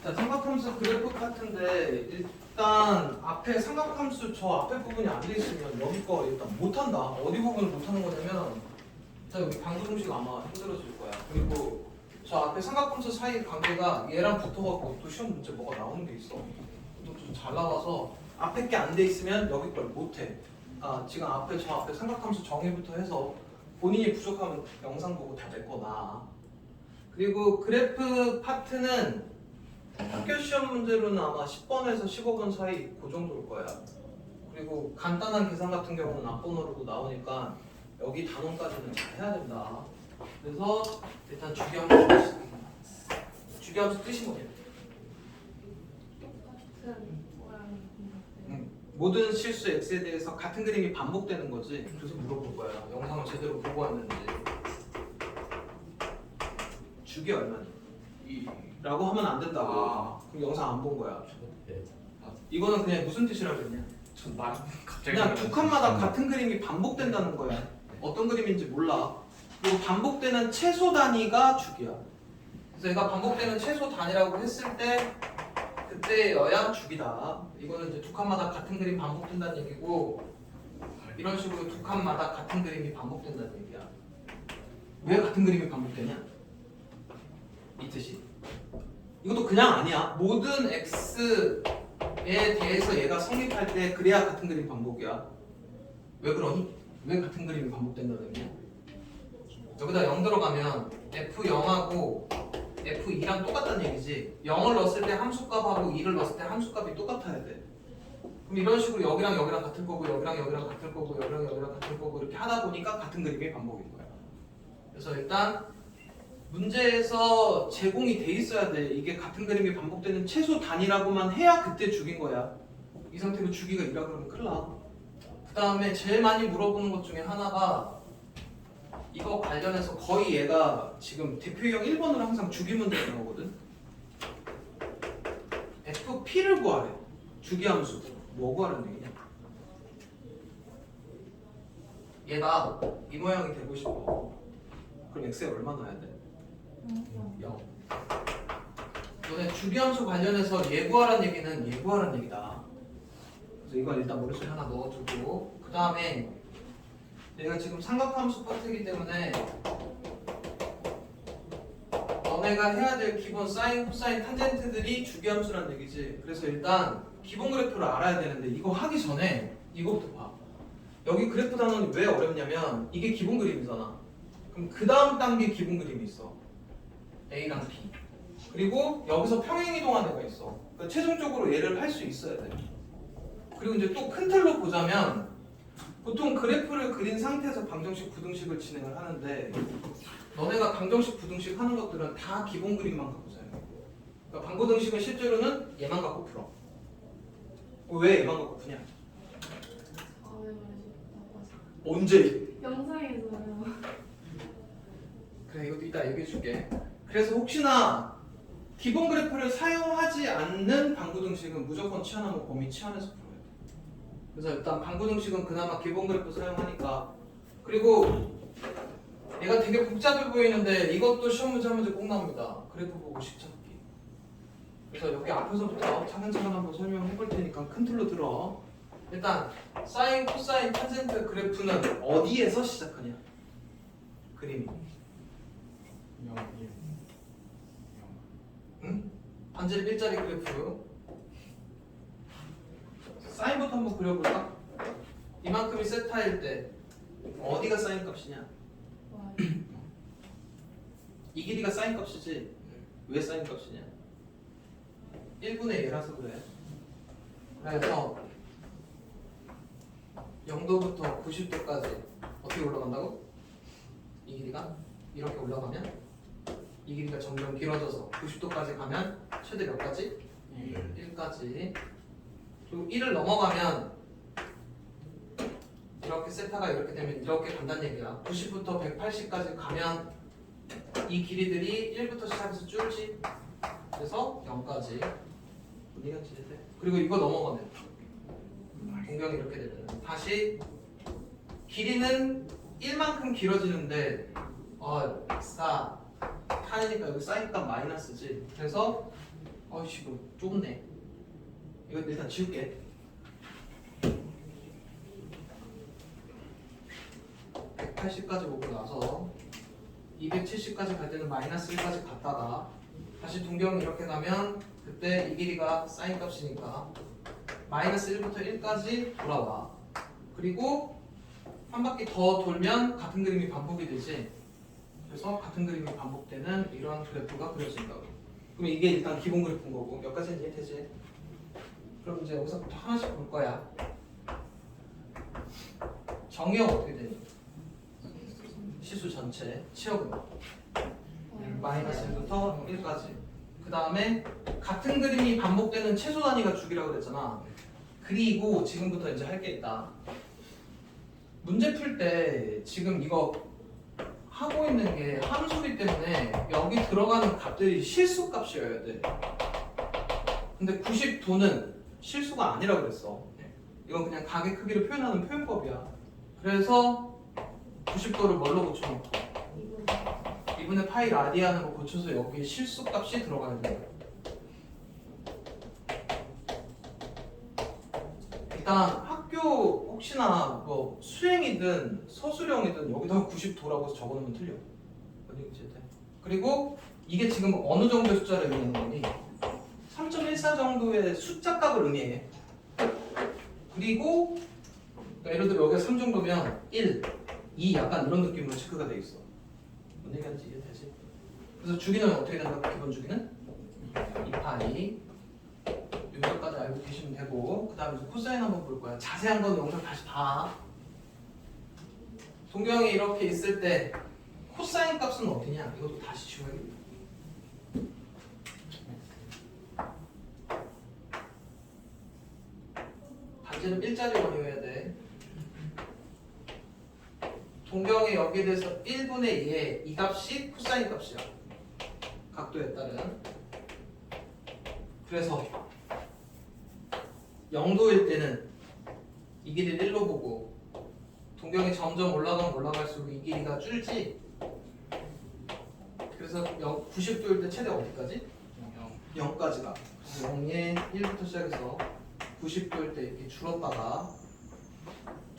자, 삼각함수 그래프 같은데 일단 앞에 삼각함수 저 앞에 부분이 안 돼 있으면 여기 거 일단 못한다. 어디 부분을 못하는 거냐면 자, 여기 방정식 아마 힘들어질 거야. 그리고 저 앞에 삼각함수 사이 관계가 얘랑 붙어갖고 또 시험 문제 뭐가 나오는 게 있어. 또 좀 잘 나와서 앞에 게 안 돼 있으면 여기 걸 못해. 아, 지금 앞에 저 앞에 삼각함수 정의부터 해서 본인이 부족하면 영상 보고 다 냈거나. 그리고 그래프 파트는 학교 시험 문제로는 아마 10번에서 15번 사이 그 정도일 거야. 그리고 간단한 계산 같은 경우는 앞번호로도 나오니까 여기 단원까지는 잘 해야 된다. 그래서 일단 주기함수 뜻이 뭐냐? 모든 실수 x에 대해서 같은 그림이 반복되는 거지. 그래서 물어볼 거야. 영상을 제대로 보고 왔는지. 주기 얼마니? 라고 하면 안 된다고. 그럼 영상 안 본 거야. 이거는 그냥 무슨 뜻이라고 했냐? 전 말 갑자기 그냥 두 칸마다 같은 그림이 반복된다는 거야. 어떤 그림인지 몰라. 그리고 반복되는 최소 단위가 주기야. 그래서 얘가 반복되는 최소 단위라고 했을 때 그때여야 주기다. 이거는 이제 두 칸마다 같은 그림 반복된다는 얘기고, 이런 식으로 두 칸마다 같은 그림이 반복된다는 얘기야. 왜 같은 그림이 반복되냐? 이 뜻이. 이것도 그냥 아니야. 모든 x에 대해서 얘가 성립할 때 그래야 같은 그림 반복이야. 왜 그러니? 왜 같은 그림이 반복된다는 얘기야? 여기다 0 들어가면 f0하고 f2랑 똑같다는 얘기지. 0을 넣었을 때 함수값하고 2를 넣었을 때 함수값이 똑같아야 돼. 그럼 이런 식으로 여기랑 여기랑 같을 거고, 여기랑 여기랑 같을 거고, 여기랑 여기랑 같을 거고 이렇게 하다 보니까 같은 그림이 반복인 거야. 그래서 일단 문제에서 제공이 돼 있어야 돼. 이게 같은 그림이 반복되는 최소 단위라고만 해야 그때 죽인 거야. 이 상태로 주기가 2라 그러면 큰일 나. 그 다음에 제일 많이 물어보는 것 중에 하나가 이거 관련해서 거의 얘가 지금 대표형 1번으로 항상 주기 문제가 나오거든. FP를 구하래. 주기함수. 뭐 구하라는 얘기냐? 얘가 이 모양이 되고 싶어. 그럼 x에 얼마 넣어야 돼? 0. 너네 주기함수 관련해서 예구하라는 얘기는 예구하라는 얘기다. 그래서 이건 일단 머릿속에 하나 넣어두고, 그 다음에 얘가 지금 삼각함수 파트이기 때문에 너네가 해야 될 기본 사인, 코사인, 탄젠트들이 주기함수라는 얘기지. 그래서 일단 기본 그래프를 알아야 되는데 이거 하기 전에 이거부터 봐. 여기 그래프 단원이 왜 어렵냐면 이게 기본 그림이잖아. 그럼 그 다음 단계 기본 그림이 있어. A랑 B. 그리고 여기서 평행이동한 애가 있어. 그러니까 최종적으로 얘를 할 수 있어야 돼. 그리고 이제 또 큰 틀로 보자면 보통 그래프를 그린 상태에서 방정식, 부등식을 진행을 하는데 너네가 방정식, 부등식 하는 것들은 다 기본 그림만 갖고 사용해. 그러니까 방부등식은 실제로는 얘만 갖고 풀어. 왜 얘만 갖고 푸냐? 언제? 영상에서요. 그래, 이것도 이따 얘기해 줄게. 그래서 혹시나 기본 그래프를 사용하지 않는 방부등식은 무조건 치환하면 범위 치환해서 풀어야 돼. 그래서 일단 방부등식은 그나마 기본 그래프 사용하니까. 그리고 얘가 되게 복잡해 보이는데 이것도 시험 문제 한 문제 꼭 나옵니다. 그래프 보고 식 찾기. 그래서 여기 앞에서부터 차근차근 한번 설명해 볼 테니까 큰 틀로 들어. 일단 사인, 코사인, 탄젠트 그래프는 어디에서 시작하냐? 그림이. 응? 반지름 일자리 그래프. 사인부터 한번 그려볼까? 이만큼이 세타일 때 어디가 사인 값이냐? 이 길이가 사인 값이지. 왜 사인 값이냐? 1분의 얘라서 그래. 그래서 0도부터 90도까지 어떻게 올라간다고? 이 길이가 이렇게 올라가면 이 길이가 점점 길어져서 90도까지 가면 최대 몇 가지? 1까지. 그리고 1을 넘어가면 이렇게 세타가 이렇게 되면 이렇게 간다는 얘기야. 90부터 180까지 가면 이 길이들이 1부터 시작해서 줄지. 그래서 0까지. 이해가 지냈대? 그리고 이거 넘어가면 동경이 이렇게 되면 다시 길이는 1만큼 길어지는데 4 타니까 여기 사인값 마이너스지. 그래서 아이씨 이거 좁네. 이거 일단 지울게. 180까지 오고 나서 270까지 갈 때는 마이너스 1까지 갔다가 다시 동경이 이렇게 가면 그때 이 길이가 사인 값이니까 마이너스 1부터 1까지 돌아와. 그리고 한 바퀴 더 돌면 같은 그림이 반복이 되지. 그래서 같은 그림이 반복되는 이런 그래프가 그려진다고. 그럼 이게 일단 기본 그래프인 거고 여기까지는 이해되지? 그럼 이제 여기서부터 하나씩 볼 거야. 정의형 어떻게 되니? 시수 전체 치역은 마이너스 1부터 1까지. 그 다음에 같은 그림이 반복되는 최소 단위가 주기라고 그랬잖아. 그리고 지금부터 이제 할 게 있다. 문제 풀 때 지금 이거 하고 있는 게 함수이기 때문에 여기 들어가는 값들이 실수 값이어야 돼. 근데 90도는 실수가 아니라고 그랬어. 이건 그냥 각의 크기를 표현하는 표현법이야. 그래서 90도를 뭘로 고쳐놓고 2분의 파이 라디안으로 고쳐서 여기에 실수 값이 들어가야 돼. 일단 학교 혹시나 뭐 수행이든 서술형이든 여기다가 90도라고 적어놓으면 틀려. 그리고 이게 지금 어느 정도의 숫자를 의미하는 거니? 3.14 정도의 숫자 값을 의미해. 그리고 그러니까 예를 들어 여기가 3 정도면 1, 2 약간 이런 느낌으로 체크가 돼 있어. 뭔 얘기하는지 이해되지? 그래서 주기는 어떻게 된다고? 기본 주기는 2파이 여기까지 알고 계시면 되고 그 다음에 코사인 한번 볼 거야. 자세한 건 영상 다시 봐. 동경이 이렇게 있을 때 코사인 값은 어디냐? 이것도 다시 지워야겠다. 반지름 일자리 원이어야 돼. 동경이 여기에 대해서 1분의 2의 이 값이 코사인 값이야. 각도에 따른. 그래서 0도일 때는 이 길이를 1로 보고 동경이 점점 올라가면 올라갈수록 이 길이가 줄지. 그래서 90도일 때 최대 어디까지? 0까지 가. 0에 1부터 시작해서 90도일 때 이렇게 줄었다가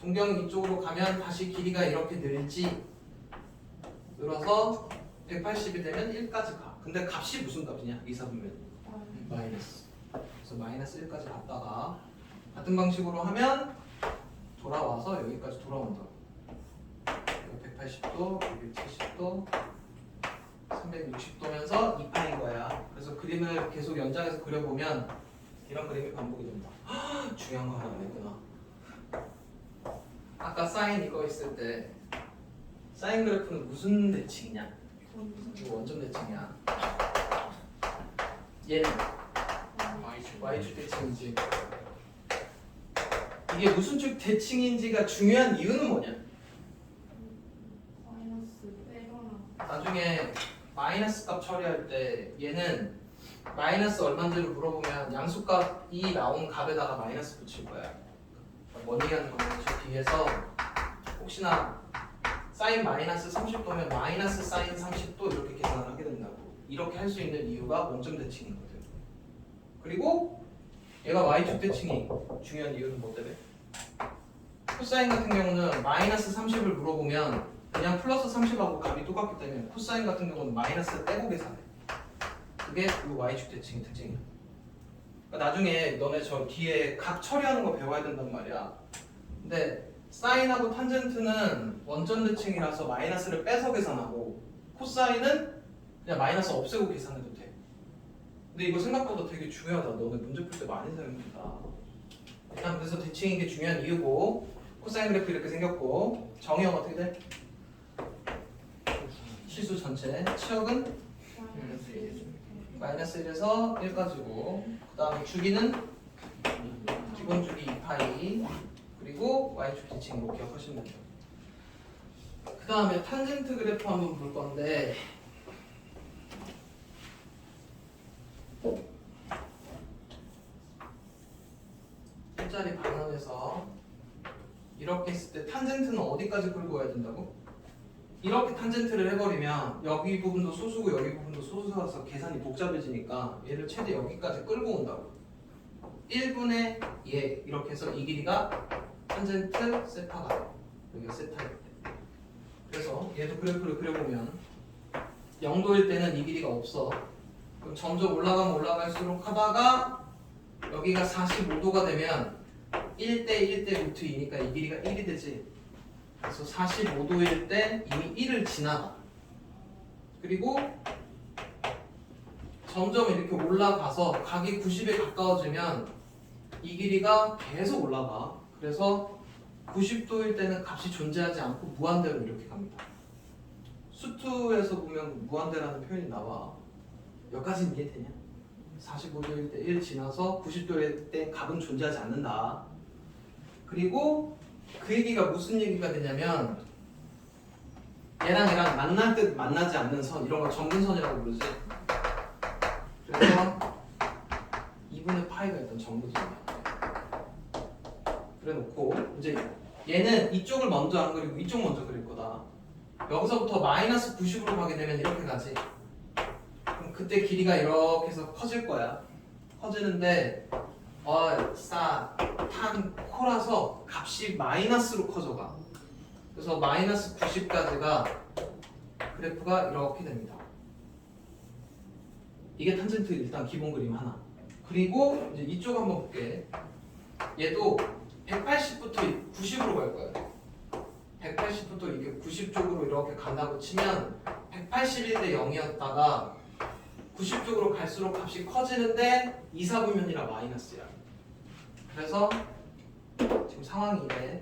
동경이 이쪽으로 가면 다시 길이가 이렇게 늘지. 늘어서 180이 되면 1까지 가. 근데 값이 무슨 값이냐? 이사분면 마이너스. 그래서 마이너스 1까지 갔다가 같은 방식으로 하면 돌아와서 여기까지 돌아온다. 180도, 270도, 360도면서 2파인 거야. 그래서 그림을 계속 연장해서 그려보면 이런 그림이 반복이 된다. 중요한 거 하나 안 했구나. 아까 사인 이거 있을 때 사인 그래프는 무슨 대칭이냐? 이거 원점 대칭이야. 얘는 Y축 대칭이지. 이게 무슨 축 대칭인지가 중요한 이유는 뭐냐? 나중에 마이너스 값 처리할 때 얘는 마이너스 얼마인지를 물어보면 양수값이 나온 값에다가 마이너스 붙일 거야. 뭔 얘기하는 거냐면 저 뒤에서 혹시나 사인 마이너스 30도면 마이너스 사인 30도 이렇게 계산을 하게 된다고. 이렇게 할 수 있는 이유가 원점 대칭이거든. 그리고 얘가 Y축 대칭이 중요한 이유는 뭐 때문에? 코사인 같은 경우는 마이너스 30을 물어보면 그냥 플러스 30하고 값이 똑같기 때문에 코사인 같은 경우는 마이너스를 떼고 계산해. 그게 이 Y축 대칭의 특징이야. 그러니까 나중에 너네 저 뒤에 각 처리하는 거 배워야 된단 말이야. 근데 사인하고 탄젠트는 원점 대칭이라서 마이너스를 빼서 계산하고 코사인은 그냥 마이너스 없애고 계산해도 돼. 근데 이거 생각보다 되게 중요하다. 너네 문제 풀 때 많이 사용된다. 일단 그래서 대칭인 게 중요한 이유고 코사인 그래프 이렇게 생겼고 정의형 어떻게 돼? 시수 전체 치역은 마이너스 1에서 1까지고 그 다음에 주기는 기본 주기 2파이 그리고 Y축 대칭으로 기억하시면 돼요. 그 다음에 탄젠트 그래프 한번 볼 건데 일자리 반환해서 이렇게 했을 때 탄젠트는 어디까지 끌고 와야 된다고? 이렇게 탄젠트를 해버리면 여기 부분도 소수고 여기 부분도 소수라서 계산이 복잡해지니까 얘를 최대 여기까지 끌고 온다고. 1분의 얘 이렇게 해서 이 길이가 탄젠트 세타가 돼. 여기가 세타일 때. 그래서 얘도 그래프를 그려보면 0도일 때는 이 길이가 없어. 그럼 점점 올라가면 올라갈수록 하다가 여기가 45도가 되면 1대 1대 루트 2니까 이 길이가 1이 되지. 그래서 45도일 때 이미 1을 지나가. 그리고 점점 이렇게 올라가서 각이 90에 가까워지면 이 길이가 계속 올라가. 그래서 90도일 때는 값이 존재하지 않고 무한대로 이렇게 갑니다. 수투에서 보면 무한대라는 표현이 나와. 여기까지는 이해되냐? 45도일 때 1 지나서 90도일 때 값은 존재하지 않는다. 그리고 그 얘기가 무슨 얘기가 되냐면 얘랑 얘랑 만날 듯 만나지 않는 선, 이런 걸 정근선이라고 부르지. 그래서 2분의 파이가 일단 정근선이야. 그래 놓고 이제 얘는 이쪽을 먼저 안 그리고 이쪽 먼저 그릴 거다. 여기서부터 마이너스 90으로 가게 되면 이렇게 가지. 그럼 그때 길이가 이렇게 해서 커질 거야. 커지는데 탄 코라서 값이 마이너스로 커져가. 그래서 마이너스 90까지가 그래프가 이렇게 됩니다. 이게 탄젠트 일단 기본 그림 하나. 그리고 이제 이쪽 한번 볼게. 얘도 180부터 90으로 갈 거야. 180부터 이게 90쪽으로 이렇게 간다고 치면 181 대 0이었다가 90쪽으로 갈수록 값이 커지는데 2, 4분면이라 마이너스야. 그래서 지금 상황이 이래.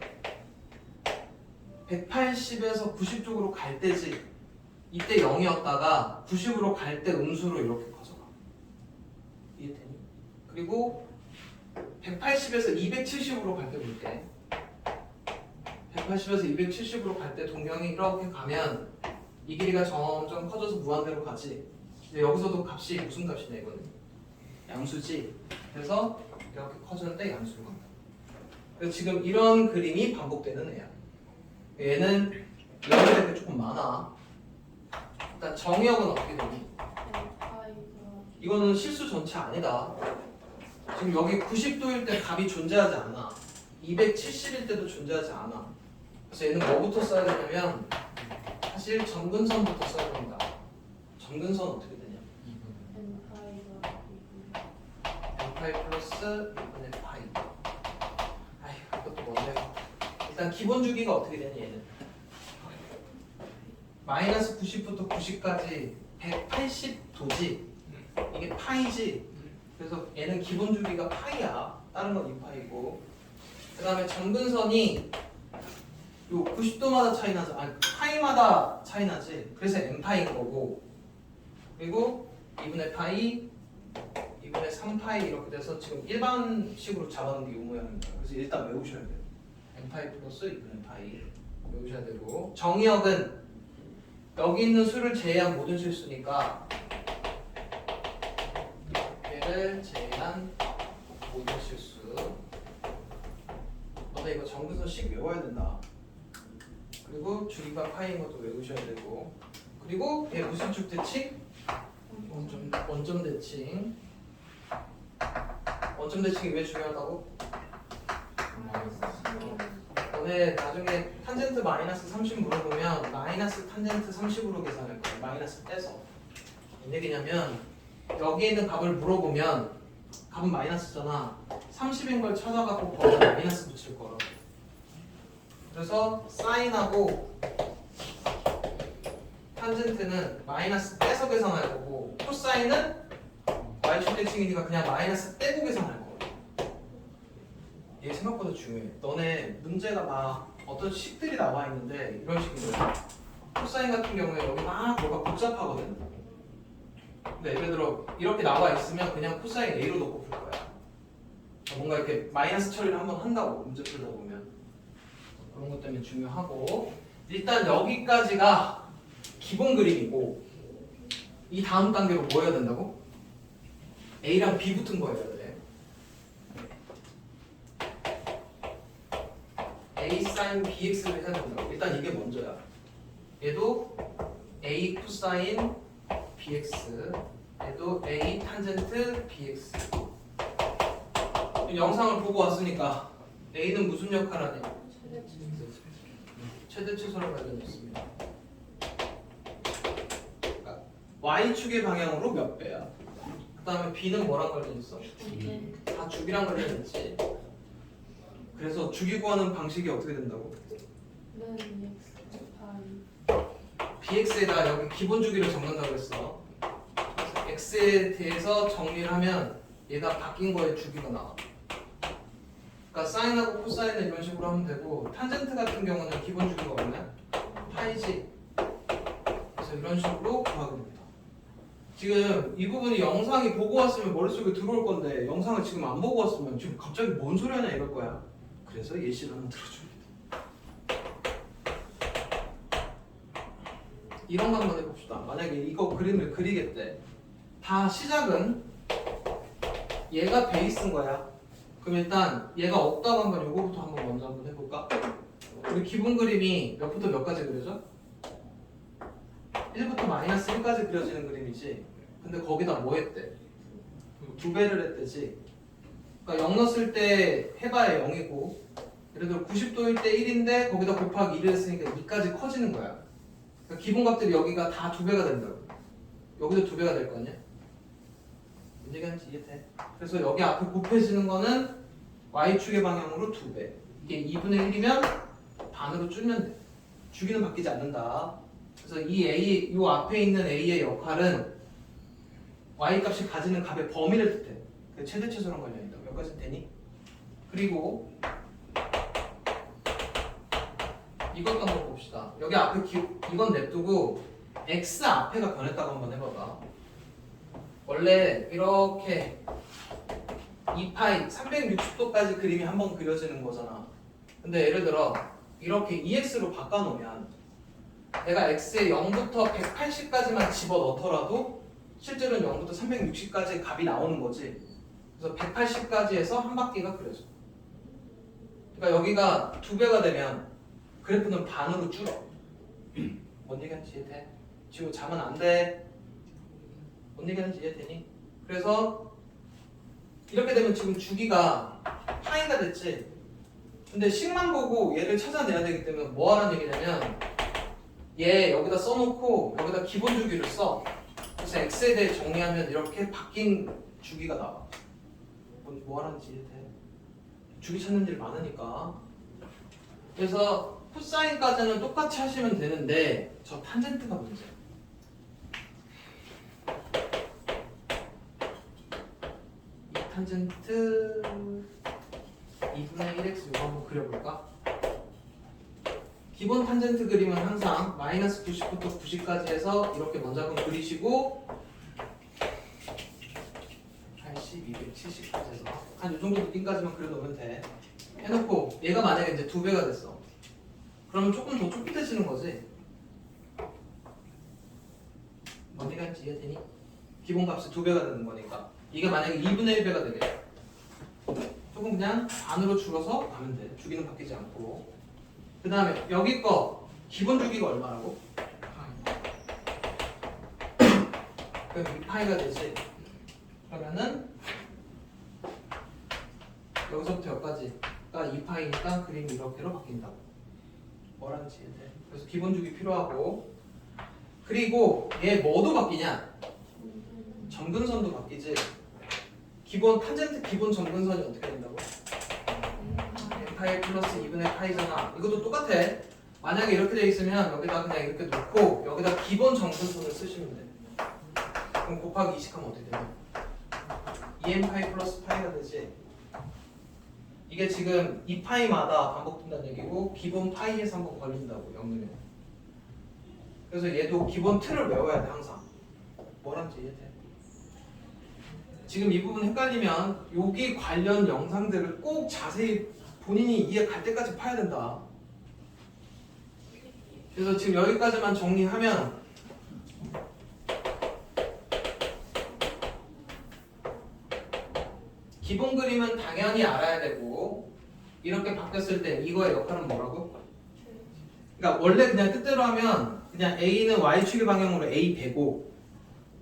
180에서 90쪽으로 갈 때지. 이때 0이었다가 90으로 갈 때 음수로 이렇게 커져가. 이해되니? 그리고 180에서 270으로 갈 때 볼게. 180에서 270으로 갈 때 동경이 이렇게 가면 이 길이가 점점 커져서 무한대로 가지. 근데 여기서도 값이 무슨 값이냐 이거는? 양수지. 그래서 이렇게 커지는데 양수로 간다. 그래서 지금 이런 그림이 반복되는 애야. 얘는 연결 될 게 조금 많아. 일단 정의역은 어떻게 되니? 이거는 실수 전체 아니다. 지금 여기 90도일 때 값이 존재하지 않아. 270일 때도 존재하지 않아. 그래서 얘는 뭐부터 써야 되냐면 사실 정근선부터 써야 된다. 정근선 어떻게 되냐? n파이 플러스 2분의 파이. 아이, 그것도 뭔데? 일단 기본 주기가 어떻게 되냐 얘는? 마이너스 90부터 90까지 180도지. 이게 파이지. 그래서 얘는 기본 주기가 파이야. 다른 건 2파이고. 그 다음에 정근선이 요 90도마다 차이 나지. 아니 파이마다 차이 나지. 그래서 n파이인 거고. 그리고 2분의 파이, 2분의 3파이 이렇게 돼서 지금 일반식으로 잡아놓은 게 이 모양입니다. 그래서 일단 외우셔야 돼요. n파이 플러스 2분의 파이 외우셔야 되고. 정의역은 여기 있는 수를 제외한 모든 실수니까 얘를 제외한 모든 실수. 너네 이거 정근선씩 외워야 된다. 그리고 주기가 파이인 것도 외우셔야 되고. 그리고 얘 무슨 쭉 대칭? 원점 대칭. 원점 대칭이 왜 중요하다고? 너네 나중에 탄젠트 마이너스 30 물어보면 마이너스 탄젠트 30으로 계산할 거야. 마이너스 떼서. 뭔 얘기냐면 여기에 있는 값을 물어보면 값은 마이너스잖아. 30인 걸 찾아갖고 거기에 마이너스 붙일 거라고. 그래서 사인하고 탄젠트는 마이너스 떼서 계산할 거고 코사인은 y축 대칭이니까 그냥 마이너스 떼고 계산할 거야. 이게 생각보다 중요해. 너네 문제가 막 어떤 식들이 나와 있는데 이런 식인 거야. 코사인 같은 경우에 여기 막 뭐가 복잡하거든. 근데 예를 들어 이렇게 나와 있으면 그냥 코사인 A로 놓고 풀 거야. 뭔가 이렇게 마이너스 처리를 한번 한다고 문제 풀다 보면 그런 것 때문에 중요하고. 일단 여기까지가 기본 그림이고 이 다음 단계로 뭐 해야 된다고? A랑 B 붙은 거 해야 돼. A sin BX를 해야 된다고. 일단 이게 먼저야. 얘도 A 코사인 bx, 얘도 A 탄젠트 bx. 영상을 보고 왔으니까 A는 무슨 역할 하냐? 최대 최소랑 관련있습니다. 그러니까 Y축의 방향으로 몇 배야? 그 다음에 B는 뭐랑 관련있어? 다 주기랑 관련있지. 그래서 주기 구하는 방식이 어떻게 된다고? bx에다 여기 기본 주기를 적는다고 했어. 그래서 x에 대해서 정리를 하면 얘가 바뀐 거에 주기가 나와. 그러니까 사인하고 코사인은 이런 식으로 하면 되고, 탄젠트 같은 경우는 기본 주기가 얼마야? 파이지. 그래서 이런 식으로 구하게 됩니다. 지금 이 부분이 영상이 보고 왔으면 머릿속에 들어올 건데, 영상을 지금 안 보고 왔으면 지금 갑자기 뭔 소리 하냐 이럴 거야. 그래서 예시를 한번 들어줍니다. 이런 거 한번 해봅시다. 만약에 이거 그림을 그리겠대. 다 시작은 얘가 베이스인 거야. 그럼 일단 얘가 없다고 한번 요거부터 한번 먼저 한번 해볼까? 우리 기본 그림이 몇부터 몇까지 그려져? 1부터 마이너스 1까지 그려지는 그림이지. 근데 거기다 뭐 했대? 2배를 했대지. 그러니까 0 넣었을 때 해봐야 0이고, 예를 들어 90도일 때 1인데 거기다 곱하기 2를 했으니까 2까지 커지는 거야. 그러니까 기본 값들이 여기가 다 2배가 된다고. 여기도 2배가 될 거 아니야? 문제가 하는지 이해돼? 그래서 여기 앞에 곱해지는 거는 Y축의 방향으로 2배. 이게 2분의 1이면 반으로 줄면 돼. 주기는 바뀌지 않는다. 그래서 이 A, 요 앞에 있는 A의 역할은 Y 값이 가지는 값의 범위를 뜻해. 그 최대 최소랑 관련이다. 몇 가지 되니? 그리고 이것도 한번 봅시다. 여기 앞에 이건 냅두고 X 앞에가 변했다고 한번 해봐봐. 원래 이렇게 2파이 360도까지 그림이 한번 그려지는 거잖아. 근데 예를 들어 이렇게 EX로 바꿔놓으면 내가 X에 0부터 180까지만 집어넣더라도 실제로는 0부터 360까지 값이 나오는 거지. 그래서 180까지 해서 한 바퀴가 그려져. 그러니까 여기가 2배가 되면 그래프는 반으로 줄어. 뭔 얘기하는지 이해돼? 지금 자면 안 돼. 뭔 얘기하는지 이해되니? 그래서 이렇게 되면 지금 주기가 파이가 됐지. 근데 식만 보고 얘를 찾아내야 되기 때문에 뭐 하라는 얘기냐면 얘 여기다 써놓고 여기다 기본 주기를 써. 그래서 x에 대해 정리하면 이렇게 바뀐 주기가 나와. 뭐 하라는지 이해돼? 주기 찾는 일 많으니까. 그래서 코사인까지는 똑같이 하시면 되는데 저 탄젠트가 문제야. 이 탄젠트 2분의 1x 이거 한번 그려볼까? 기본 탄젠트 그림은 항상 마이너스 90부터 90까지 해서 이렇게 먼저 한번 그리시고 80, 270까지 해서 한 이 정도 느낌까지만 그려놓으면 돼. 해놓고 얘가 만약에 이제 2배가 됐어. 그러면 조금 더 좁혀지는 거지. 뭔 얘기인지 이해되니? 기본 값이 2배가 되는 거니까. 이게 만약에 2분의 1배가 되게 조금 그냥 반으로 줄어서 가면 돼. 주기는 바뀌지 않고. 그 다음에 여기 거 기본 주기가 얼마라고? 그럼 2파이가 되지. 그러면은 여기서부터 여기까지가 2파이니까 그림이 이렇게로 바뀐다고. 뭐라는지 이해돼? 그래서 기본 주기 필요하고, 그리고 얘 뭐도 바뀌냐? 점근선도 바뀌지. 기본 탄젠트 기본 점근선이 어떻게 된다고? 파이 플러스 2분의 파이잖아. 이것도 똑같아. 만약에 이렇게 돼 있으면 여기다 그냥 이렇게 놓고 여기다 기본 점근선을 쓰시면 돼. 그럼 곱하기 20하면 어떻게 되냐? 2n 파이 플러스 파이가 되지. 이게 지금 2파이마다 반복된다는 얘기고 기본 파이에서 한번 걸린다고, 영문에. 그래서 얘도 기본 틀을 외워야 돼 항상. 뭐라는지 이해돼? 지금 이 부분 헷갈리면 여기 관련 영상들을 꼭 자세히 본인이 이해 갈 때까지 파야 된다. 그래서 지금 여기까지만 정리하면 기본 그림은 당연히 알아야 되고, 이렇게 바뀌었을 때 이거의 역할은 뭐라고? 그러니까 원래 그냥 뜻대로 하면 그냥 A는 Y축의 방향으로 A 배고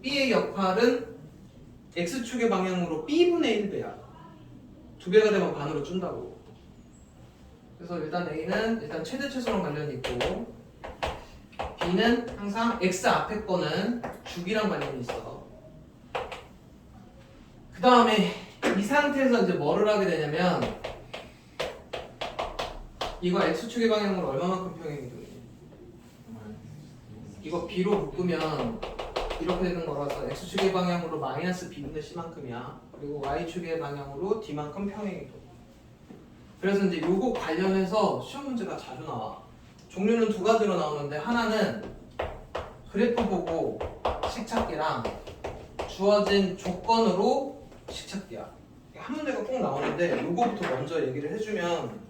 B의 역할은 X축의 방향으로 B분의 1배야. 2배가 되면 반으로 준다고. 그래서 일단 A는 일단 최대 최소랑 관련이 있고 B는 항상 X 앞에 거는 주기랑 관련이 있어. 그 다음에 이 상태에서 이제 뭐를 하게 되냐면 이거 X축의 방향으로 얼마만큼 평행이 돼? 이거 B로 묶으면 이렇게 되는 거라서 X축의 방향으로 마이너스 B분의 C만큼이야. 그리고 Y축의 방향으로 D만큼 평행이 돼. 그래서 이제 요거 관련해서 시험 문제가 자주 나와. 종류는 두 가지로 나오는데 하나는 그래프 보고 식찾기랑 주어진 조건으로 식찾기야. 한 문제가 꼭 나오는데 요거부터 먼저 얘기를 해주면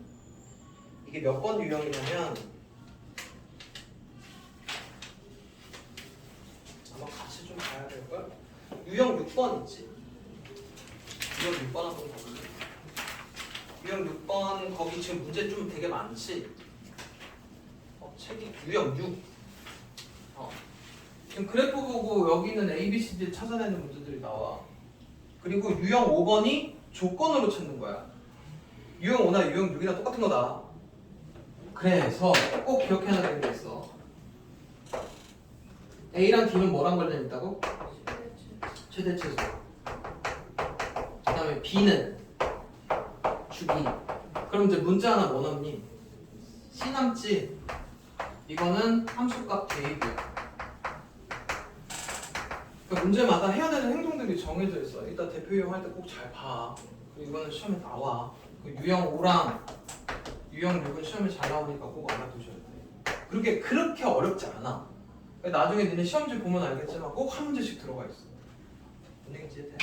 이게 몇 번 유형이냐면 아마 같이 좀 봐야 될걸? 유형 6번 있지? 유형 6번 한번 봐볼래? 유형 6번 거기 지금 문제 좀 되게 많지? 책이 유형 6 지금 그래프 보고 여기 있는 A, B, C, D 찾아내는 문제들이 나와. 그리고 유형 5번이 조건으로 찾는 거야. 유형 5나 유형 6이랑 똑같은 거다. 그래서 꼭 기억해야 되는 게 있어. A랑 D는 뭐랑 관련이 있다고? 최대 최소. 그 다음에 B는 주기. 그럼 이제 문제 하나 뭐 남니? C 남지. 이거는 함수값 대입이야. 그러니까 문제마다 해야 되는 행동들이 정해져 있어. 일단 대표 이용할 때 꼭 잘 봐. 그리고 이거는 시험에 나와. 그 유형 5랑 유형 6은 시험에 잘 나오니까 꼭 알아두셔야 돼. 그렇게 어렵지 않아. 나중에 너네 시험지 보면 알겠지만 꼭 한 문제씩 들어가 있어. 뭔 얘기인지 돼?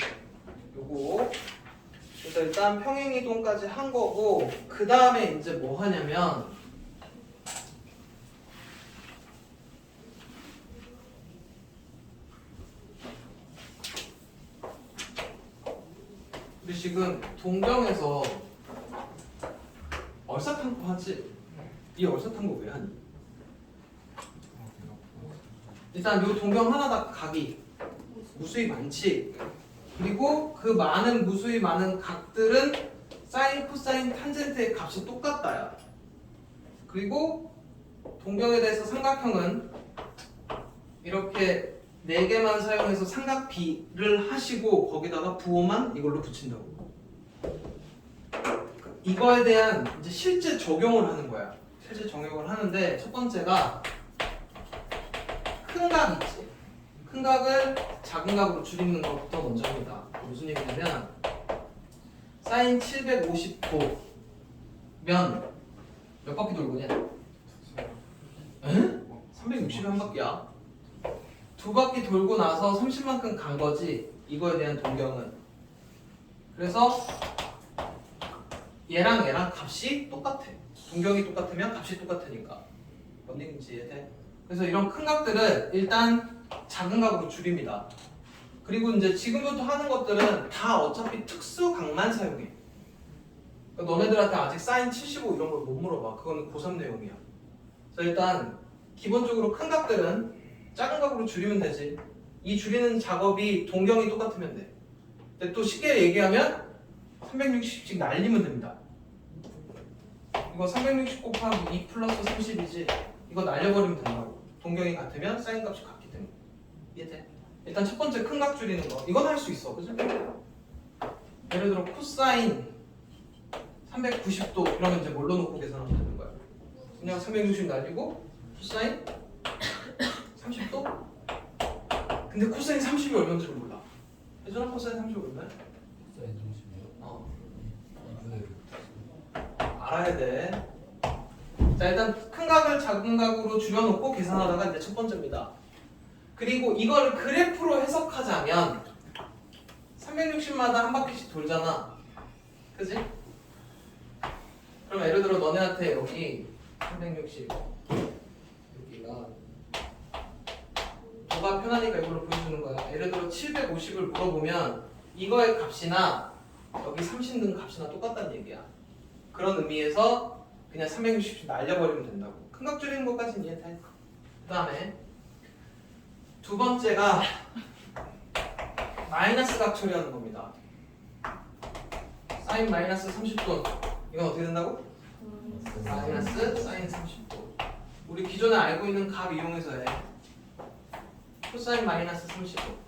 요거. 그래서 일단 평행이동까지 한 거고 그 다음에 이제 뭐 하냐면 우리 지금 동경에서 얼사탕고 하지? 이 얼사탕고 왜 하니? 일단 요 동경 하나 다 각이 무수히 많지? 그리고 그 많은 무수히 많은 각들은 사인, 코사인, 탄젠트의 값이 똑같다야. 그리고 동경에 대해서 삼각형은 이렇게 4개만 사용해서 삼각비를 하시고 거기다가 부호만 이걸로 붙인다고. 이거에 대한 이제 실제 적용을 하는 거야. 실제 적용을 하는데 첫 번째가 큰 각 있지. 큰 각을 작은 각으로 줄이는 것부터 먼저 합니다. 무슨 얘기냐면 사인 750도면 몇 바퀴 돌고냐? 응? 361바퀴야. 2바퀴 돌고 나서 30만큼 간 거지. 이거에 대한 동경은. 그래서 얘랑 값이 똑같아. 동경이 똑같으면 값이 똑같으니까. 뭔 얘기인지 이해돼? 그래서 이런 큰 각들은 일단 작은 각으로 줄입니다. 그리고 이제 지금부터 하는 것들은 다 어차피 특수각만 사용해. 그러니까 너네들한테 아직 사인 75 이런 걸 못 물어봐. 그거는 고3 내용이야. 그래서 일단 기본적으로 큰 각들은 작은 각으로 줄이면 되지. 이 줄이는 작업이 동경이 똑같으면 돼. 근데 또 쉽게 얘기하면 360씩 날리면 됩니다. 이거 360 곱하기 2 플러스 30이지. 이거 날려버리면 된다고. 동경이 같으면 사인 값이 같기 때문에. 이해돼? 일단 첫 번째 큰 각 줄이는 거. 이건 할 수 있어. 그죠? 예를 들어 코사인 390도 이러면 이제 뭘로 놓고 계산하면 되는 거야. 그냥 360 날리고 코사인 30도? 근데 코사인 30이 얼마인지를 몰라. 예전에 코사인 30이 얼마야? 코사인 30이요? 알아야 돼. 자, 일단 큰 각을 작은 각으로 줄여놓고 계산하다가 이제 첫 번째입니다. 그리고 이걸 그래프로 해석하자면 360마다 한 바퀴씩 돌잖아. 그지? 그럼 예를 들어 너네한테 여기 360 여기가 뭐가 편하니까 이걸로 보여주는 거야. 예를 들어 750을 물어보면 이거의 값이나 여기 30 등 값이나 똑같다는 얘기야. 그런 의미에서 그냥 360씩 날려버리면 된다고. 큰 각 줄이는 것까지는 이해돼. 그 다음에 두 번째가 마이너스 각 처리하는 겁니다. 사인 마이너스 30도. 이건 어떻게 된다고? 마이너스 사인 30도. 우리 기존에 알고 있는 값 이용해서 해. 코사인 마이너스 30도.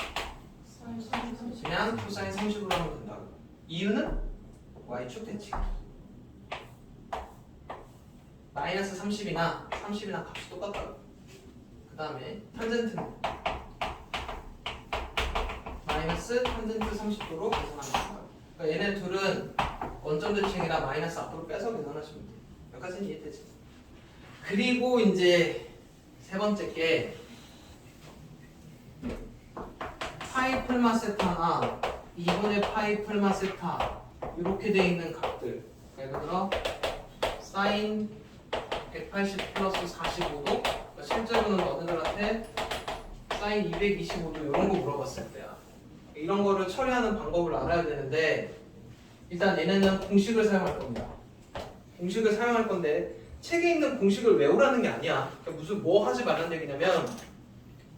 그냥 코사인 30으로 하면 된다고. 이유는 y축 대칭. 마이너스 30이나 값이 똑같다고. 그 다음에 탄젠트는 마이너스 탄젠트 30도로 계산하면 돼요. 그러니까 얘네 둘은 원점 대칭이라 마이너스 앞으로 빼서 계산하시면 돼요. 여기까지는 이해되지? 그리고 이제 세 번째 게 파이 플마 세타나 2분의 파이 플마 세타 이렇게 돼 있는 값들. 예를 들어 사인 180 플러스 45도, 그러니까 실제로는 너네들한테 사인 225도 이런 거 물어봤을 때야. 이런 거를 처리하는 방법을 알아야 되는데 일단 얘네는 공식을 사용할 겁니다. 공식을 사용할 건데 책에 있는 공식을 외우라는 게 아니야. 그러니까 무슨 뭐 하지 말라는 얘기냐면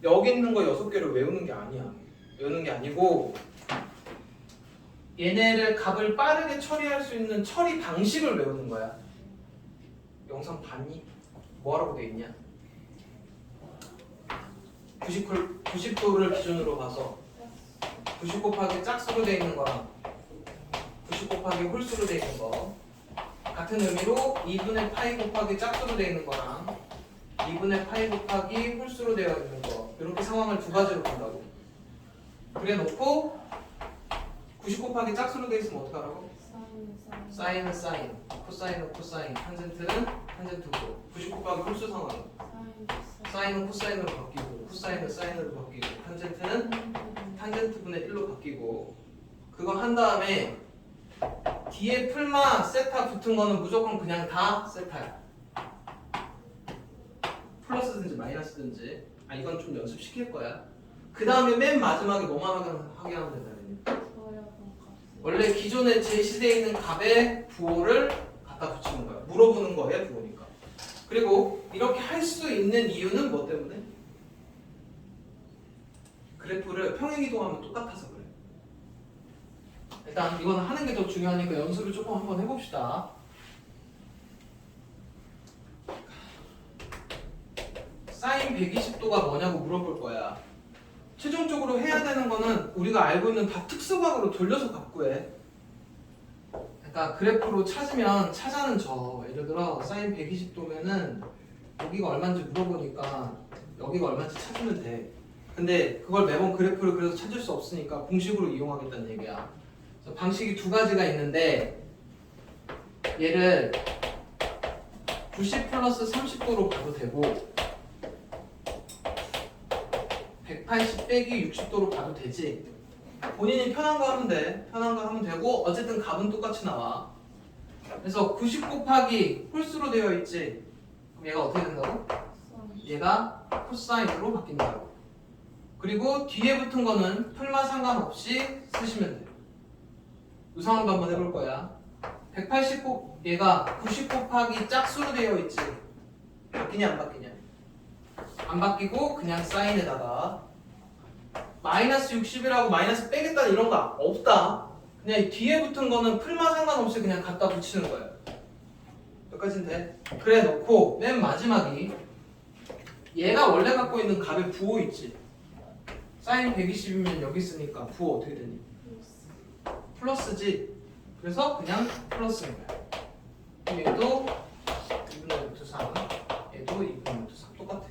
여기 있는 거 6개를 외우는 게 아니야. 외우는 게 아니고 얘네를 값을 빠르게 처리할 수 있는 처리 방식을 외우는 거야. 영상 봤니? 뭐하라고 돼 있냐? 90도를 기준으로 봐서 90 곱하기 짝수로 돼 있는 거랑 90 곱하기 홀수로 돼 있는 거 같은 의미로 2분의 파이 곱하기 짝수로 돼 있는 거랑 2분의 파이 곱하기 홀수로 되어 있는 거 이렇게 상황을 두 가지로 본다고. 그래 놓고 90 곱하기 짝수로 돼 있으면 어떡하라고? 사인은 사인, 코사인은 코사인, 탄젠트는 탄젠트고 90 곱하기 홀수 상황 사인은 코사인으로 바뀌고 코사인은 사인으로 바뀌고 탄젠트는 탄젠트분의 1로 바뀌고 그거 한 다음에 뒤에 풀마 세타 붙은 거는 무조건 그냥 다 세타야. 플러스든지 마이너스든지. 이건 좀 연습시킬 거야. 그 다음에 맨 마지막에 뭐만 하게 하면 된다. 원래 기존에 제시되어 있는 값의 부호를 갖다 붙이는 거야. 물어보는 거예요, 부호니까. 그리고 이렇게 할 수 있는 이유는 뭐 때문에? 그래프를 평행이동하면 똑같아서 그래. 일단 이거는 하는 게 더 중요하니까 연습을 조금 한번 해봅시다. 사인 120도가 뭐냐고 물어볼 거야. 최종적으로 해야 되는 거는 우리가 알고 있는 다 특수각으로 돌려서 갖고 해. 그러니까 그래프로 찾아는 저. 예를 들어 사인 120도면은 여기가 얼마인지 물어보니까 여기가 얼마인지 찾으면 돼. 근데 그걸 매번 그래프를 그래서 찾을 수 없으니까 공식으로 이용하겠다는 얘기야. 그래서 방식이 두 가지가 있는데 얘를 90 플러스 30도로 봐도 되고 180 빼기 60도로 봐도 되지. 본인이 편한 거 하면 돼. 편한 거 하면 되고 어쨌든 값은 똑같이 나와. 그래서 90 곱하기 홀수로 되어 있지. 그럼 얘가 어떻게 된다고? 얘가 코사인으로 바뀐다고. 그리고 뒤에 붙은 거는 풀마 상관없이 쓰시면 돼. 이 상황도 한번 해볼 거야. 180 얘가 90 곱하기 짝수로 되어 있지. 바뀌냐 안 바뀌냐? 안 바뀌고 그냥 사인에다가 마이너스 60이라고 마이너스 빼겠다는 이런 거 없다. 그냥 뒤에 붙은 거는 풀마 상관없이 그냥 갖다 붙이는 거야. 여기까지는 돼. 그래 놓고 맨 마지막이 얘가 원래 갖고 있는 값의 부호 있지. 사인 120이면 여기 있으니까 부호 어떻게 되니? 플러스지. 그래서 그냥 플러스인 거야. 그럼 얘도 2분의 루트 3, 얘도 2분의 루트 3 똑같아.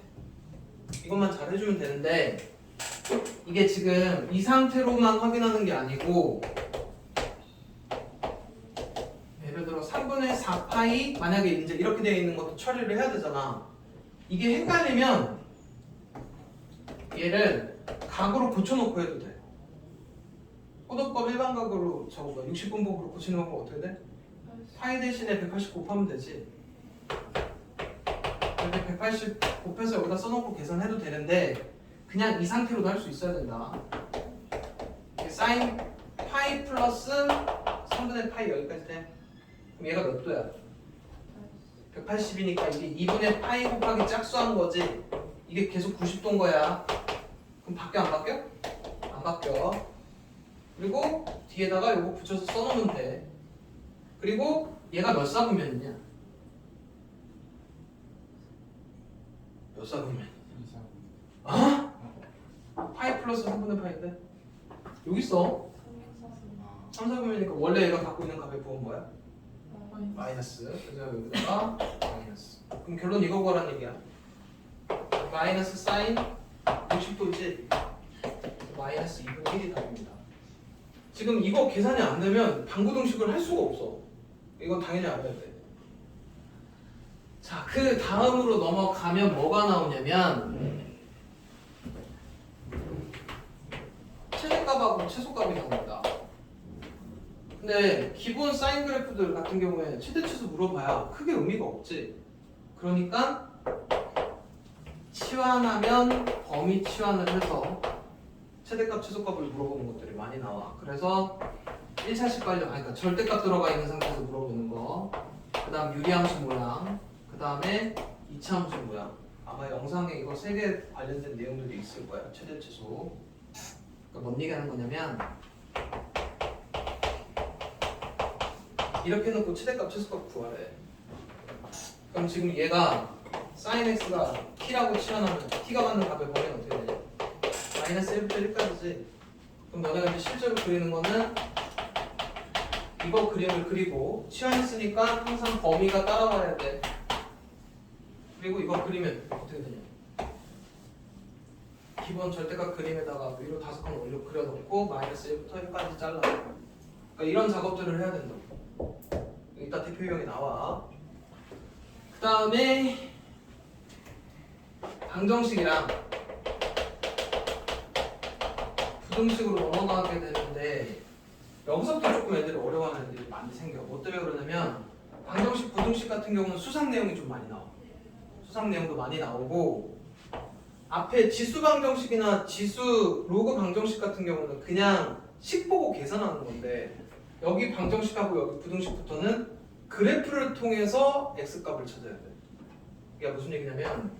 이것만 잘 해주면 되는데 이게 지금 이 상태로만 확인하는 게 아니고 예를 들어 3분의 4파이 만약에 이제 이렇게 되어 있는 것도 처리를 해야 되잖아. 이게 헷갈리면 얘를 각으로 고쳐놓고 해도 돼. 호도법 일반각으로 저거 60분법으로 고치는 방법 어떻게 돼? 파이 대신에 180 곱하면 되지. 이렇게 180 곱해서 여기다 써놓고 계산해도 되는데 그냥 이 상태로도 할 수 있어야 된다. 사인 파이 플러스 3분의 파이 여기까지 돼. 그럼 얘가 몇 도야? 180이니까 이게 2분의 파이 곱하기 짝수한 거지. 이게 계속 90도인 거야. 그럼 바뀌어 안 바뀌어? 안 바뀌어. 그리고 뒤에다가 요거 붙여서 써놓으면 돼. 그리고 얘가 몇 사분면이냐? 몇 사분면? 이상. 아? 파이 플러스 3분의 파인데 여기 있어. 3, 4분면이니까 원래 얘가 갖고 있는 값의 부호는 뭐야? 마이너스. 그래서 여기다가 마이너스. 그럼 결론 이거 구하라는 얘기야. 마이너스 사인 60도지. 마이너스 2분의 1이 답입니다. 지금 이거 계산이 안 되면 방구동식을 할 수가 없어. 이건 당연히 알아야 돼. 자, 그 다음으로 넘어가면 뭐가 나오냐면 최대값하고 최소값이 나옵니다. 근데 기본 사인 그래프들 같은 경우에 최대 최소 물어봐야 크게 의미가 없지. 그러니까 치환하면 범위 치환을 해서 최대값 최소값을 물어보는 것들이 많이 나와. 그래서 1차식 관련, 그러니까 절대값 들어가 있는 상태에서 물어보는 거, 그 다음 유리함수 모양, 그 다음에 2차 함수 모양. 아마 영상에 이거 3개 관련된 내용들이 있을 거야. 최대 최소. 그러니까 뭔 얘기하는 거냐면 이렇게 놓고 최대값 최소값 구하래. 그럼 지금 얘가 sin x가 t라고 치환하면 t가 받는 값의 범위는 어떻게 되냐? 마이너스 1부터 1까지지. 그럼 너네가 이제 실제로 그리는 거는 이거 그림을 그리고 치환했으니까 항상 범위가 따라와야 돼. 그리고 이거 그리면 어떻게 되냐? 기본 절대값 그림에다가 위로 5칸 올려 그려놓고 마이너스 1부터 1까지 잘라. 그러니까 이런 작업들을 해야 된다고. 이따 대표 유형이 나와. 그 다음에 방정식이랑 부등식으로 넘어가게 되는데 여기서부터 조금 애들이 어려워하는 애들이 많이 생겨. 뭐 때문에 그러냐면 방정식, 부등식 같은 경우는 수상 내용이 좀 많이 나와. 수상 내용도 많이 나오고 앞에 지수 방정식이나 지수 로그 방정식 같은 경우는 그냥 식 보고 계산하는 건데 여기 방정식하고 여기 부등식부터는 그래프를 통해서 x값을 찾아야 돼. 이게 무슨 얘기냐면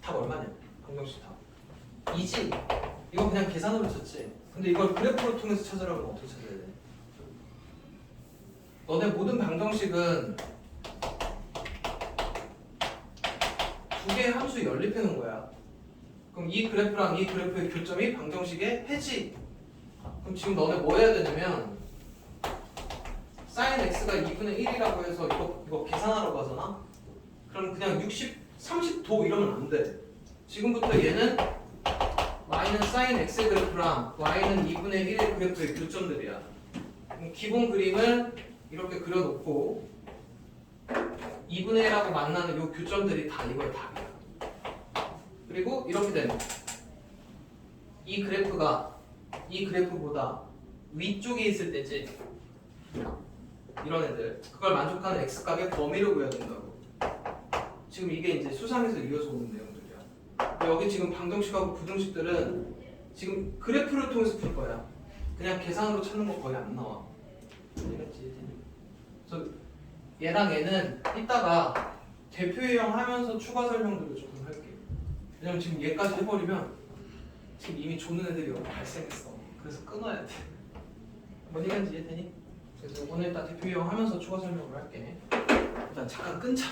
답 얼마냐? 방정식 답 2지? 이거 그냥 계산으로 쳤지. 근데 이걸 그래프를 통해서 찾으라면 어떻게 찾아야 돼? 너네 모든 방정식은 두 개의 함수 연립해 놓은 거야. 그럼 이 그래프랑 이 그래프의 교점이 방정식의 해지. 그럼 지금 너네 뭐 해야 되냐면 sin x가 2분의 1이라고 해서 이거 계산하라고 하잖아. 그럼 그냥 60, 30도 이러면 안 돼. 지금부터 얘는 y는 sin x의 그래프랑 y는 2분의 1의 그래프의 교점들이야. 그럼 기본 그림을 이렇게 그려놓고 2분의 1하고 만나는 이 교점들이 다 이거의 답이야. 그리고 이렇게 되면 이 그래프가 이 그래프보다 위쪽에 있을 때지. 이런 애들 그걸 만족하는 x값의 범위를 구해야 된다고. 지금 이게 이제 수상에서 이어서 오는 내용들이야. 여기 지금 방정식하고 부등식들은 지금 그래프를 통해서 풀 거야. 그냥 계산으로 찾는 거 거의 안 나와. 이랬지. 그래서 얘랑 얘는 이따가 대표 유형 하면서 추가 설명들을 조금 할게. 왜냐면 지금 얘까지 해버리면 지금 이미 조는 애들이 여기 발생했어. 그래서 끊어야 돼. 뭔 얘기인지 이해되니? 그래서 오늘 일단 대표 유형 하면서 추가 설명을 할게. 일단 잠깐 끊자.